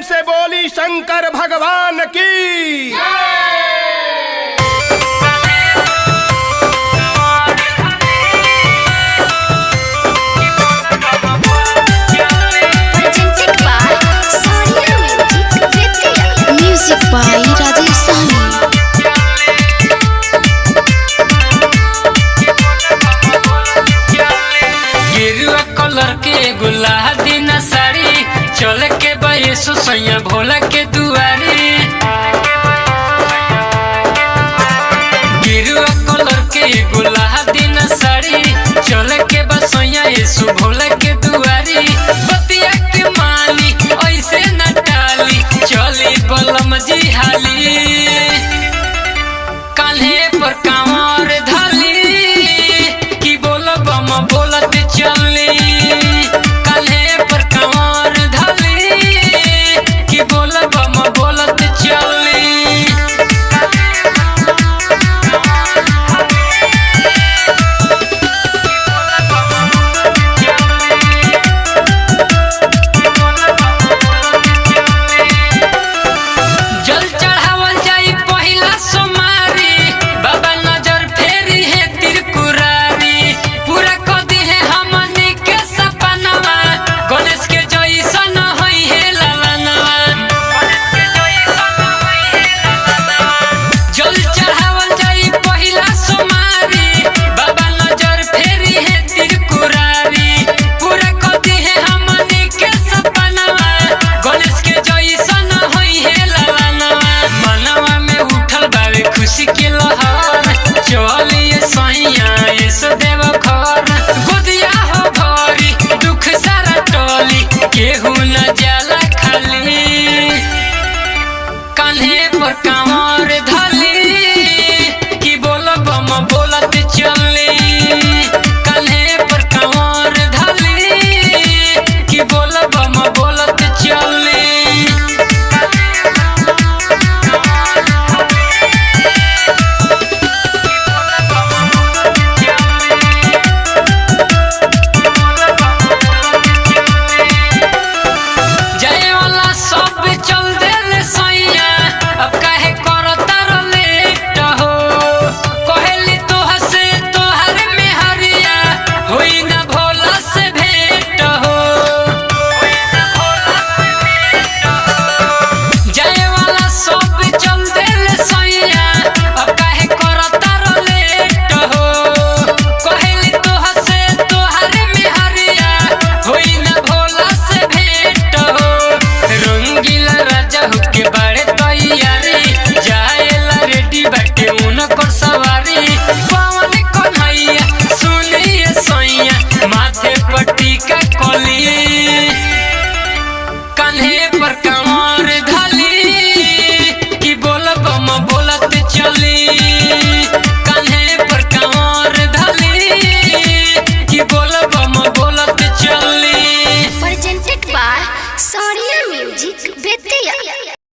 प्रेम से बोली शंकर भगवान की। Music by Rajesh Sahni. गिरुआ कलर के गुलाबी न साड़ी चल के बयसु सैया भोला के दुआरी। गिरुआ कलर के गुलाबी न साड़ी चल के बसैया यीशु भोला के दुआरी।